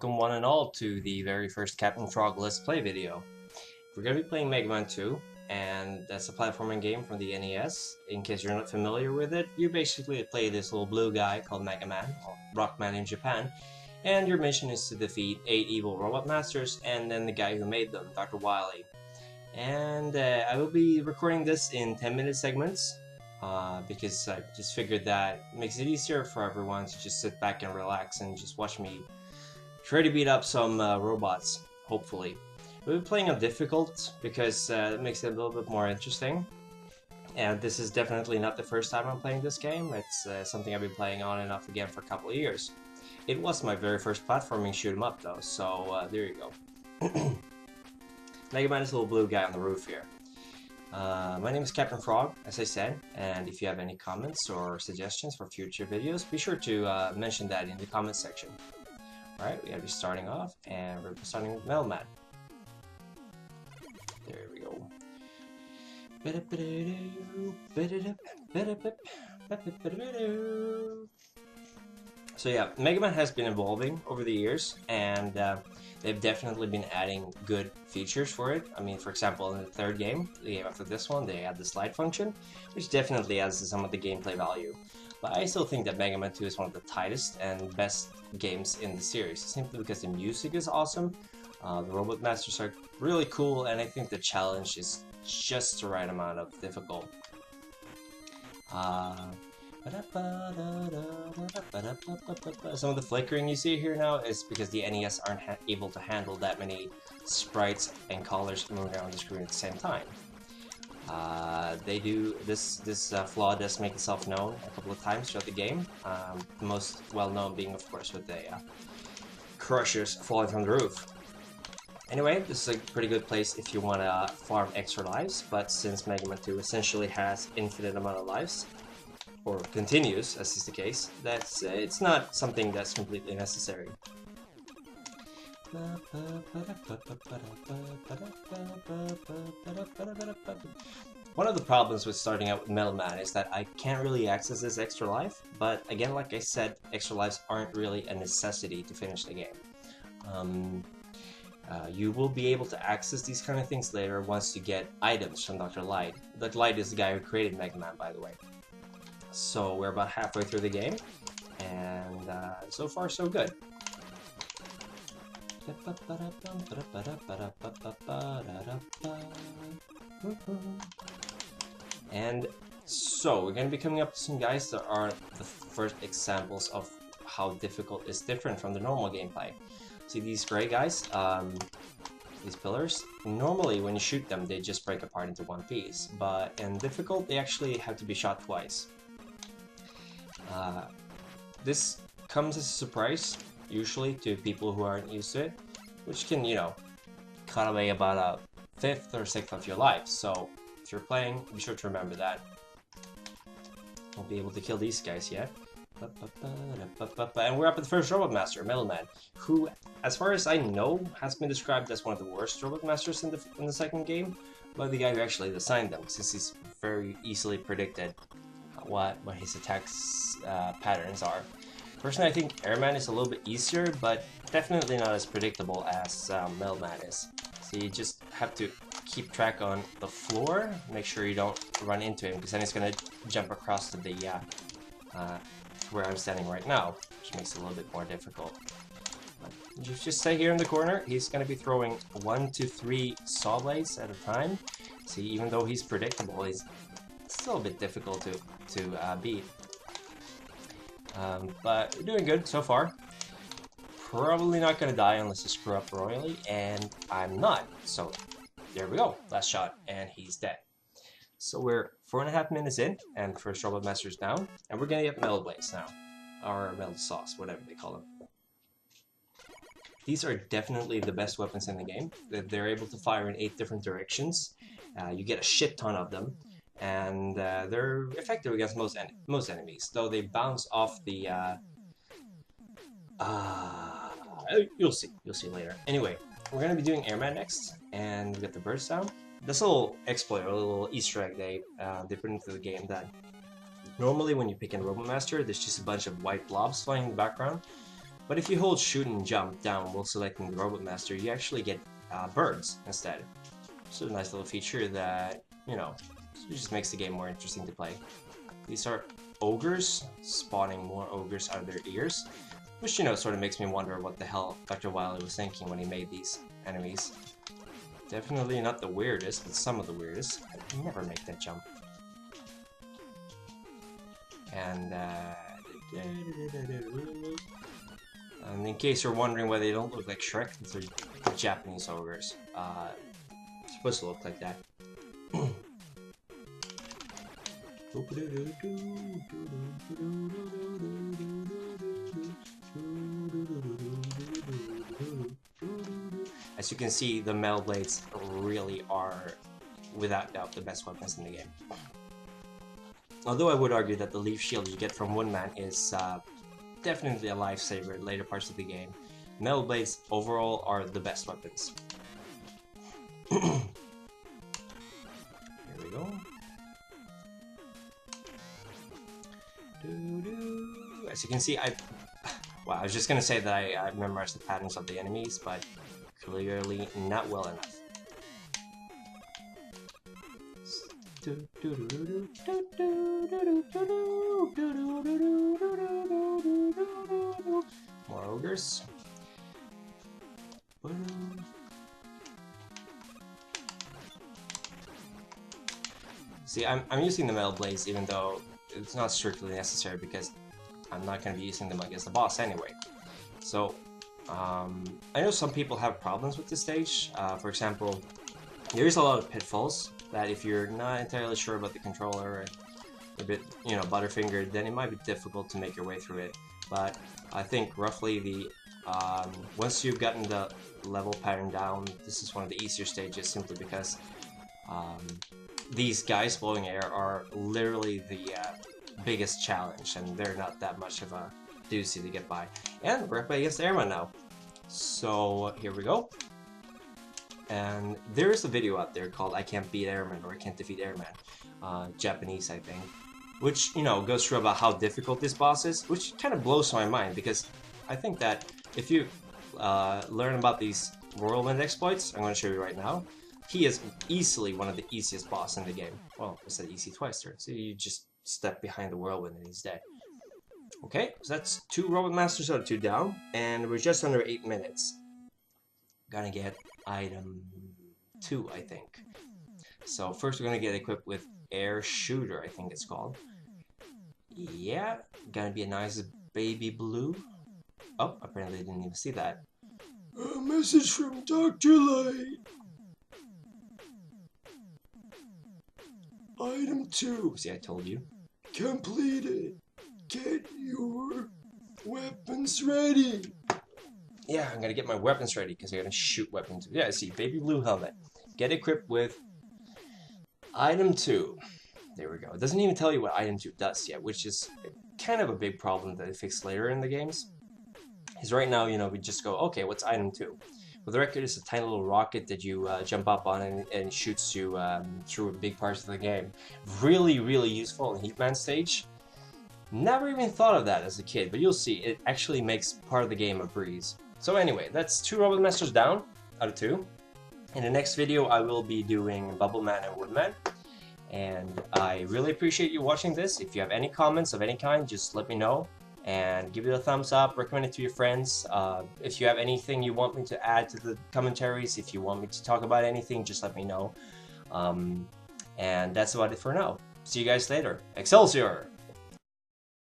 welcome one and all to the very first Captain Frog Let's Play video. We're going to be playing Mega Man 2, and that's a platforming game from the NES. In case you're not familiar with it, you basically play this little blue guy called Mega Man, or Rockman in Japan, and your mission is to defeat 8 evil robot masters and then the guy who made them, Dr. Wily. And I will be recording this in 10-minute segments. Because I just figured that it makes it easier for everyone to just sit back and relax and just watch me try to beat up some robots, hopefully. We'll be playing on difficult because it makes it a little bit more interesting. And this is definitely not the first time I'm playing this game. It's something I've been playing on and off again for a couple of years. It was my very first platforming shoot 'em up though, so there you go. Mega Man is a little blue guy on the roof here. My name is Captain Frog, as I said, and if you have any comments or suggestions for future videos, be sure to mention that in the comment section. Alright, we gotta be starting off, and we're starting with Metal Man. There we go. So yeah, Mega Man has been evolving over the years, and they've definitely been adding good features for it. I mean, for example, in the third game, the game after this one, they add the slide function, which definitely adds to some of the gameplay value. But I still think that Mega Man 2 is one of the tightest and best games in the series, simply because the music is awesome, the Robot Masters are really cool, and I think the challenge is just the right amount of difficult. Some of the flickering you see here now is because the NES aren't able to handle that many sprites and colors moving around the screen at the same time. This flaw does make itself known a couple of times throughout the game. The most well-known being, of course, with the crushers falling from the roof. Anyway, this is a pretty good place if you want to farm extra lives, but since Mega Man 2 essentially has infinite amount of lives, or continues, as is the case, it's not something that's completely necessary. One of the problems with starting out with Metal Man is that I can't really access this extra life, but again, like I said, extra lives aren't really a necessity to finish the game. You will be able to access these kind of things later once you get items from Dr. Light. Dr. Light is the guy who created Mega Man, by the way. So we're about halfway through the game, and so far so good. And so we're going to be coming up to some guys that are the first examples of how difficult is different from the normal gameplay. See these gray guys, these pillars? Normally when you shoot them they just break apart into one piece, but in difficult they actually have to be shot twice. This comes as a surprise, usually, to people who aren't used to it, which can, you know, cut away about a fifth or sixth of your life. So, if you're playing, be sure to remember that. Won't be able to kill these guys yet. And we're up at the first Robot Master, Metal Man, who, as far as I know, has been described as one of the worst Robot Masters in the second game by the guy who actually designed them, since he's very easily predicted what his attacks patterns are. Personally, I think Airman is a little bit easier, but definitely not as predictable as Metal Man is. So you just have to keep track on the floor, make sure you don't run into him, because then he's going to jump across to the where I'm standing right now, which makes it a little bit more difficult. You just stay here in the corner. He's going to be throwing 1 to 3 saw blades at a time. See, even though he's predictable, he's still a bit difficult to beat. But we're doing good so far. Probably not going to die unless you screw up royally, and I'm not. So there we go. Last shot, and he's dead. So we're 4.5 minutes in, and the first Robot Master's down, and we're going to get Metal Blades now. Or Metal Saws, whatever they call them. These are definitely the best weapons in the game. They're able to fire in 8 different directions. You get a shit ton of them. And they're effective against most enemies, though they bounce off the. You'll see later. Anyway, we're gonna be doing Airman next, and we got the burst down. This little exploit, or a little Easter egg they put into the game that normally when you pick in Robot Master, there's just a bunch of white blobs flying in the background. But if you hold shoot and jump down while selecting the Robot Master, you actually get birds instead. So a nice little feature that, you know, it just makes the game more interesting to play. These are ogres, spawning more ogres out of their ears, which, you know, sort of makes me wonder what the hell Dr. Wily was thinking when he made these enemies. Definitely not the weirdest, but some of the weirdest. I can never make that jump. And in case you're wondering why they don't look like Shrek, they're Japanese ogres. It's supposed to look like that. As you can see, the metal blades really are, without doubt, the best weapons in the game. Although I would argue that the leaf shield you get from Woodman is definitely a lifesaver in later parts of the game. Metal blades overall are the best weapons. Here we go. As you can see, well, I was just gonna say that I memorized the patterns of the enemies, but clearly not well enough. More ogres. See, I'm using the metal blades even though it's not strictly necessary because I'm not going to be using them against the boss anyway. So, I know some people have problems with this stage. For example, there is a lot of pitfalls that if you're not entirely sure about the controller, a bit, you know, butterfingered, then it might be difficult to make your way through it. But I think roughly the once you've gotten the level pattern down, this is one of the easier stages simply because these guys blowing air are literally the biggest challenge, and they're not that much of a doozy to get by. And we're up against Airman now. So here we go. And there is a video out there called I Can't Beat Airman, or I Can't Defeat Airman, Japanese I think, which, you know, goes through about how difficult this boss is, which kind of blows my mind because I think that if you learn about these whirlwind exploits, I'm going to show you right now, he is easily one of the easiest boss in the game. Well, I said easy twice there, so you just step behind the whirlwind and he's dead. Okay, so that's 2 Robot Masters out of 2 down, and we're just under 8 minutes. Gonna get item 2, I think. So first we're gonna get equipped with Air Shooter, I think it's called. Yeah, gonna be a nice baby blue. Oh, apparently I didn't even see that. A message from Dr. Light. Item 2. See, I told you. Completed. Get your weapons ready. Yeah, I'm gonna get my weapons ready because I'm gonna shoot weapons. Yeah, I see. Baby blue helmet. Get equipped with item 2. There we go. It doesn't even tell you what item 2 does yet, which is kind of a big problem that they fix later in the games. Because right now, you know, we just go, okay, what's item 2? For the record, it's a tiny little rocket that you jump up on and shoots you through big parts of the game. Really, really useful in Heatman stage. Never even thought of that as a kid, but you'll see, it actually makes part of the game a breeze. So anyway, that's 2 Robot Masters down out of 2. In the next video, I will be doing Bubbleman and Woodman. And I really appreciate you watching this. If you have any comments of any kind, just let me know. And give it a thumbs up, recommend it to your friends. If you have anything you want me to add to the commentaries, if you want me to talk about anything, just let me know. And that's about it for now. See you guys later. Excelsior!